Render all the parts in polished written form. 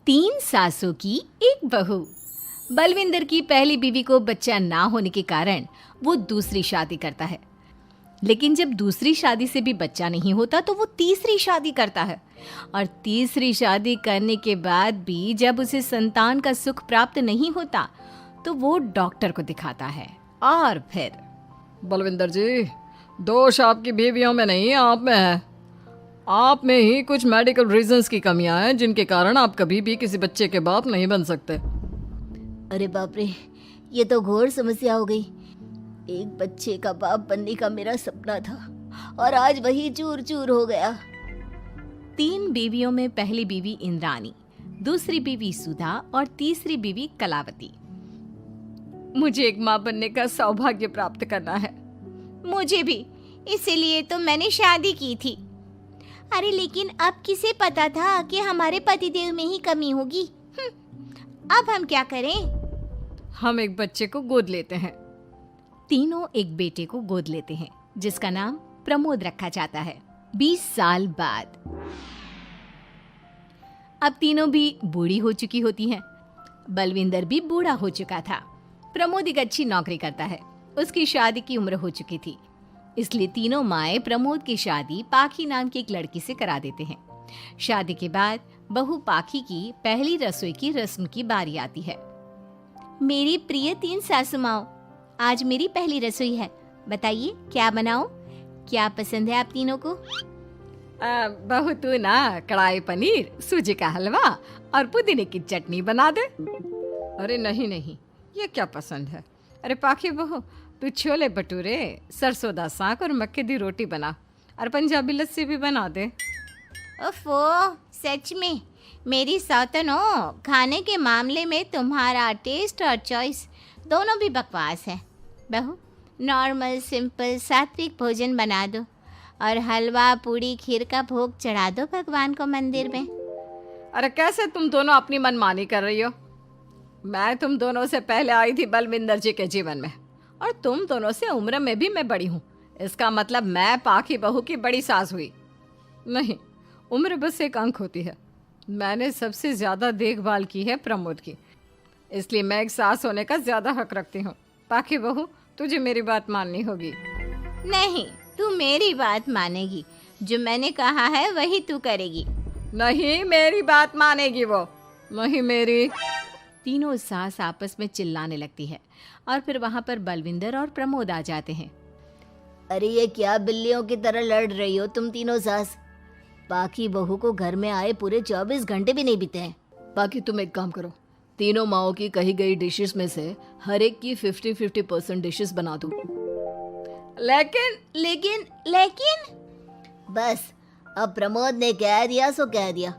तीन सासों की एक बहू। बलविंदर की पहली बीवी को बच्चा ना होने के कारण वो दूसरी शादी करता है, लेकिन जब दूसरी शादी से भी बच्चा नहीं होता तो वो तीसरी शादी करता है, और तीसरी शादी करने के बाद भी जब उसे संतान का सुख प्राप्त नहीं होता तो वो डॉक्टर को दिखाता है। और फिर बलविंदर जी, दोष आपकी बीवियों में नहीं, आप में है। आप में ही कुछ मेडिकल रीजंस की कमियां हैं जिनके कारण आप कभी भी किसी बच्चे के बाप नहीं बन सकते। अरे बाप रे, ये तो घोर समस्या हो गई। एक बच्चे का बाप बनने का मेरा सपना था और आज वही चूर चूर हो गया। तीन बीवियों में पहली बीवी इंद्राणी, दूसरी बीवी सुधा और तीसरी बीवी कलावती। मुझे एक माँ बनने का सौभाग्य प्राप्त करना है। मुझे भी, इसीलिए तो मैंने शादी की थी। अरे लेकिन अब किसे पता था कि हमारे पतिदेव में ही कमी होगी। अब हम क्या करें? हम एक बच्चे को गोद लेते हैं। तीनों एक बेटे को गोद लेते हैं जिसका नाम प्रमोद रखा जाता है। 20 साल बाद अब तीनों भी बूढ़ी हो चुकी होती हैं। बलविंदर भी बूढ़ा हो चुका था। प्रमोद एक अच्छी नौकरी करता है। उसकी शादी की उम्र हो चुकी थी, इसलिए तीनों माएं प्रमोद की शादी पाखी नाम की एक लड़की से करा देते हैं। शादी के बाद बहू पाखी की पहली रसोई की रस्म की बारी आती है। मेरी प्रिय तीन सासू माओ, आज मेरी पहली रसोई है। बताइए क्या बनाऊं? क्या पसंद है आप तीनों को? बहू तू ना कढ़ाई पनीर, सूजी का हलवा और पुदीने की चटनी बना दे। अरे नहीं नहीं, ये क्या पसंद है। अरे पाखी बहू, तू छोले भटूरे, सरसों दा साग और मक्के दी रोटी बना और पंजाबी लस्सी भी बना दे। ओफो, सच में मेरी सौतन हो, खाने के मामले में तुम्हारा टेस्ट और चॉइस दोनों भी बकवास है। बहू, नॉर्मल सिंपल सात्विक भोजन बना दो और हलवा पूड़ी खीर का भोग चढ़ा दो भगवान को मंदिर में। अरे कैसे तुम दोनों अपनी मनमानी कर रही हो? मैं तुम दोनों से पहले आई थी बलविंदर जी के जीवन में, और तुम दोनों से उम्र में भी मैं बड़ी हूँ। इसका मतलब मैं पाखी बहू की बड़ी सास हुई? नहीं, उम्र बस एक अंक होती है। मैंने सबसे ज़्यादा देखभाल की है प्रमोद की, इसलिए मैं एक सास होने का ज़्यादा हक रखती हूँ। पाखी बहू, तुझे मेरी बात माननी होगी। नहीं, तू मेरी बात मानेगी। जो मैंने कहा है वही तू करेगी। नहीं, मेरी बात मानेगी वो। नहीं मेरी। तीनों सास आपस में चिल्लाने लगती है और फिर वहां पर बलविंदर और प्रमोद आ जाते हैं। अरे ये क्या बिल्लियों की तरह लड़ रही हो तुम तीनों सास? पाखी बहू को घर में आए पूरे 24 घंटे भी नहीं बीते हैं। बाकी तुम एक काम करो, तीनों माओं की कही गई डिशेस में से हर एक की 50-50% डिशेस बना दो। लेकिन बस, अब प्रमोद ने कह दिया सो कह दिया।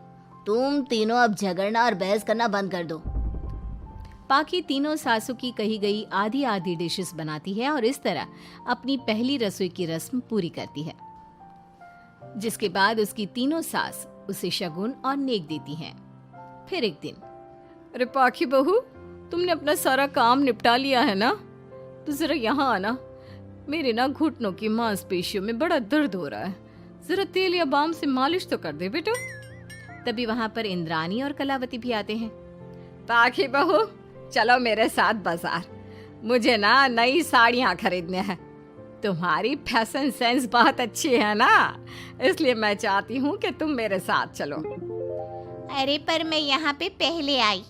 तुम तीनों अब झगड़ना और बहस करना बंद कर दो। पाखी तीनों सासों की कही गई आधी आधी डिशेस बनाती है और इस तरह अपनी पहली रसोई की रस्म पूरी करती है, जिसके बाद उसकी तीनों सास उसे शगुन और नेक देती हैं। फिर एक दिन, अरे पाखी बहू, तुमने अपना सारा काम निपटा लिया है ना? तो जरा यहाँ आना। मेरे ना घुटनों की मांसपेशियों में बड़ा दर्द हो रहा है। जरा तेल या बाम से मालिश तो कर दे बेटा। तभी वहां पर इंद्राणी और कलावती भी आते हैं। पाखी बहू, चलो मेरे साथ बाजार। मुझे ना नई साड़ियाँ खरीदने हैं। तुम्हारी फैशन सेंस बहुत अच्छी है ना, इसलिए मैं चाहती हूँ कि तुम मेरे साथ चलो। अरे पर मैं यहाँ पे पहले आई,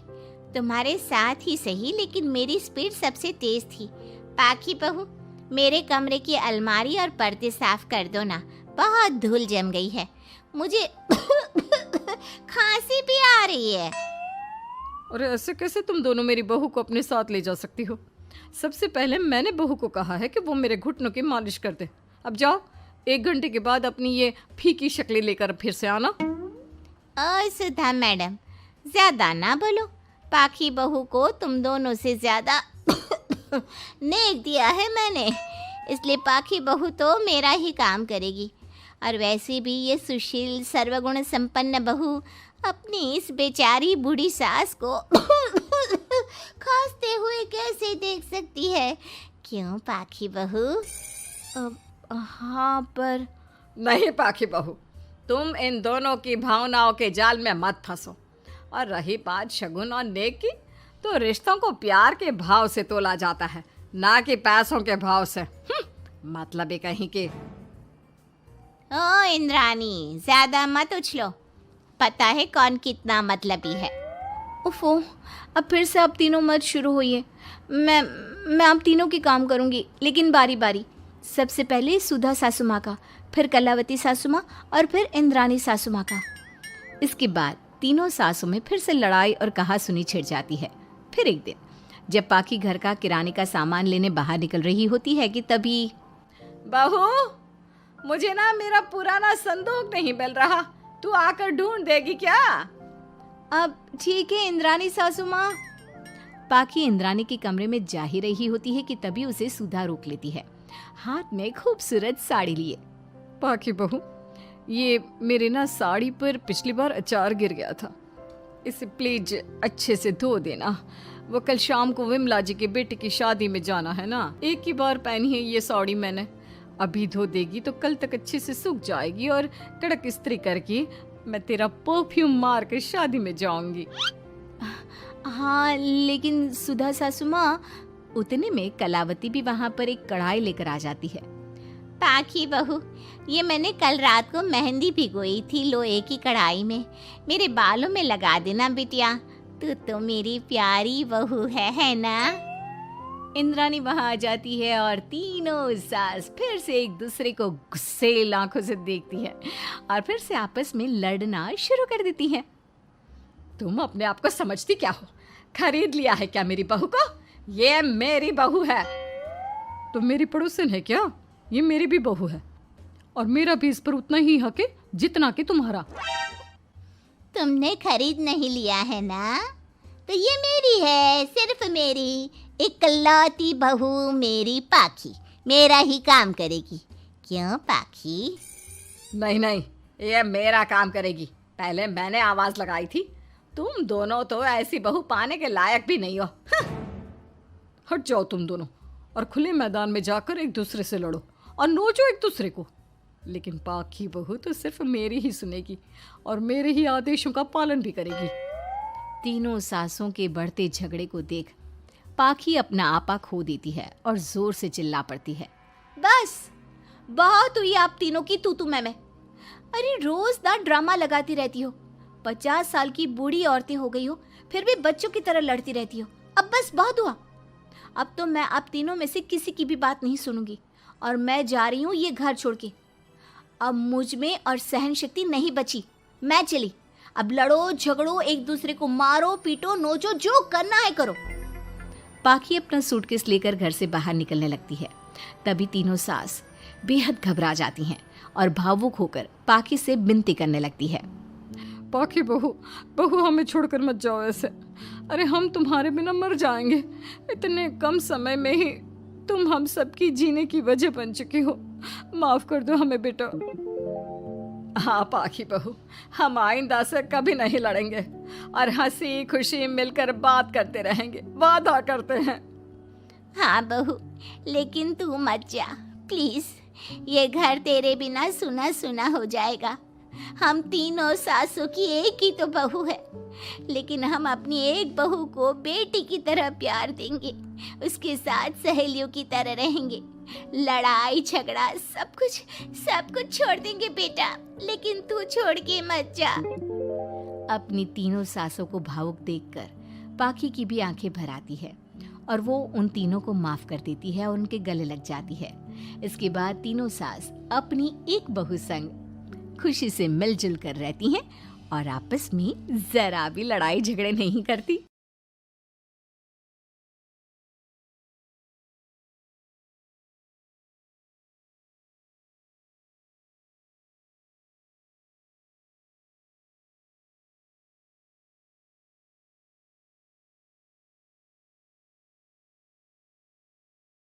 तुम्हारे साथ ही सही, लेकिन मेरी स्पीड सबसे तेज थी। पाखी बहू, मेरे कमरे की अलमारी और पर्दे साफ कर दो ना, बहुत धूल जम गई है। मुझे खांसी भी आ रही है। अरे ऐसे कैसे तुम दोनों मेरी बहू को अपने साथ ले जा सकती हो? सबसे पहले मैंने बहू को कहा है कि वो मेरे घुटनों की मालिश कर दे। अब जाओ, 1 घंटे के बाद अपनी ये फीकी शक्लें लेकर फिर से आना। सुधा मैडम, ज्यादा ना बोलो। पाखी बहू को तुम दोनों से ज्यादा नेक दिया है मैंने, इसलिए पाखी बहू तो मेरा ही काम करेगी। और वैसे भी ये सुशील सर्वगुण संपन्न बहू अपनी इस बेचारी बूढ़ी सास को खांसते हुए कैसे देख सकती है? क्यों पाखी बहू? हाँ, पर नहीं पाखी बहू, तुम इन दोनों की भावनाओं के जाल में मत फंसो। और रही बात शगुन और नेक की, तो रिश्तों को प्यार के भाव से तोला जाता है, ना कि पैसों के भाव से। मतलब ही कहीं के। ओ इंद्रानी, ज्यादा मत उछलो, पता है कौन कितना मतलबी है। उफो, अब फिर से आप तीनों मत शुरू होइए। मैं आप तीनों के काम करूंगी, लेकिन बारी बारी। सबसे पहले सुधा सासू माँ का, फिर कलावती सासू माँ और फिर इंद्रानी सासू माँ का। इसके बाद तीनों सासों में फिर से लड़ाई और कहासुनी छिड़ जाती है। फिर एक दिन जब पाखी घर का किराने का सामान लेने बाहर निकल रही होती है कि तभी, बहू, मुझे ना मेरा पुराना संदूक नहीं मिल रहा, तू आकर ढूंढ देगी क्या? अब ठीक है इंद्रानी सासू माँ। पाखी इंद्रानी के कमरे में जा ही रही होती है कि तभी उसे सुधा रोक लेती है, हाथ में खूबसूरत साड़ी लिए। पाखी बहू, ये मेरे ना साड़ी पर पिछली बार अचार गिर गया था, इसे प्लीज अच्छे से धो देना। वो कल शाम को विमला जी के बेटे की शादी में जाना है ना, एक ही बार पहनी है ये साड़ी मैंने। अभी धो देगी तो कल तक अच्छे से सूख जाएगी और कड़क इस्त्री करके मैं तेरा परफ्यूम मार कर शादी में जाऊंगी। हाँ, लेकिन सुधा सासू माँ, उतने में कलावती भी वहाँ पर एक कढ़ाई लेकर आ जाती है। पाखी बहू, ये मैंने कल रात को मेहंदी भिगोई थी लोहे की कढ़ाई में, मेरे बालों में लगा देना बिटिया, तू तो मेरी प्यारी बहू है ना? इंद्रानी वहाँ आ जाती है और तीनों सास फिर से एक दूसरे को गुस्सेल आंखों से देखती है और फिर से आपस में लड़ना शुरू कर देती है। तुम अपने आप को समझती क्या हो? खरीद लिया है क्या मेरी बहू को? ये मेरी बहू है। तुम मेरी पड़ोसन है क्या? ये मेरी भी बहू है और मेरा भी इस पर उतना ही हक है जितना कि तुम्हारा। तुमने खरीद नहीं लिया है ना, तो ये मेरी है, सिर्फ मेरी, इकलौती बहू मेरी पाखी, मेरा ही काम करेगी। क्यों पाखी? नहीं नहीं, ये मेरा काम करेगी। पहले मैंने आवाज लगाई थी। तुम दोनों तो ऐसी बहू पाने के लायक भी नहीं हो। हट जाओ तुम दोनों और खुले मैदान में जाकर एक दूसरे से लड़ो और नोचो एक दूसरे को। लेकिन पाखी बहू तो सिर्फ मेरी ही सुनेगी और मेरे ही आदेशों का पालन भी करेगी। तीनों सासों के बढ़ते झगड़े को देख पाखी अपना आपा खो देती है और जोर से चिल्ला पड़ती है, बस बहुत हुई आप तीनों की तू मैं। अरे रोज ना ड्रामा लगाती रहती हो, 50 साल की बूढ़ी औरतें हो गई हो, फिर भी बच्चों की तरह लड़ती रहती हो। अब बस बहुत हुआ। अब तो मैं आप तीनों में से किसी की भी बात नहीं सुनूंगी और मैं जा रही हूँ ये घर छोड़ के। अब मुझ में और सहन शक्ति नहीं बची, मैं चली। अब लड़ो झगड़ो, एक दूसरे को मारो पीटो नोचो, जो करना है करो। पाखी अपना सूटकेस लेकर घर से बाहर निकलने लगती है। तभी तीनों सास बेहद घबरा जाती हैं और भावुक होकर पाखी से विनती करने लगती है, पाखी बहू, बहू हमें छोड़कर मत जाओ ऐसे। अरे हम तुम्हारे बिना मर जाएंगे। इतने कम समय में ही तुम हम सबकी जीने की वजह बन चुकी हो। माफ कर दो हमें बेटा। हाँ पाखी बहू, हम आइंदा से कभी नहीं लड़ेंगे और हंसी खुशी मिलकर बात करते रहेंगे, वादा करते हैं। हाँ बहू, लेकिन तू मत जा प्लीज, ये घर तेरे बिना सुना सुना हो जाएगा। हम तीनों सासों की एक ही तो बहू है, लेकिन हम अपनी एक बहू को बेटी की तरह प्यार देंगे, उसके साथ सहेलियों की तरह रहेंगे। लड़ाई झगड़ा सब कुछ छोड़ देंगे बेटा, लेकिन तू छोड़ के मत जा। अपनी तीनों सासों को भावुक देखकर पाखी की भी आंखें भर आती है और वो उन तीनों को माफ कर देती है और उनके गले लग जाती है। इसके बाद तीनों सास अपनी एक बहू संग खुशी से मिलजुल कर रहती हैं और आपस में जरा भी लड़ाई झगड़े नहीं करती।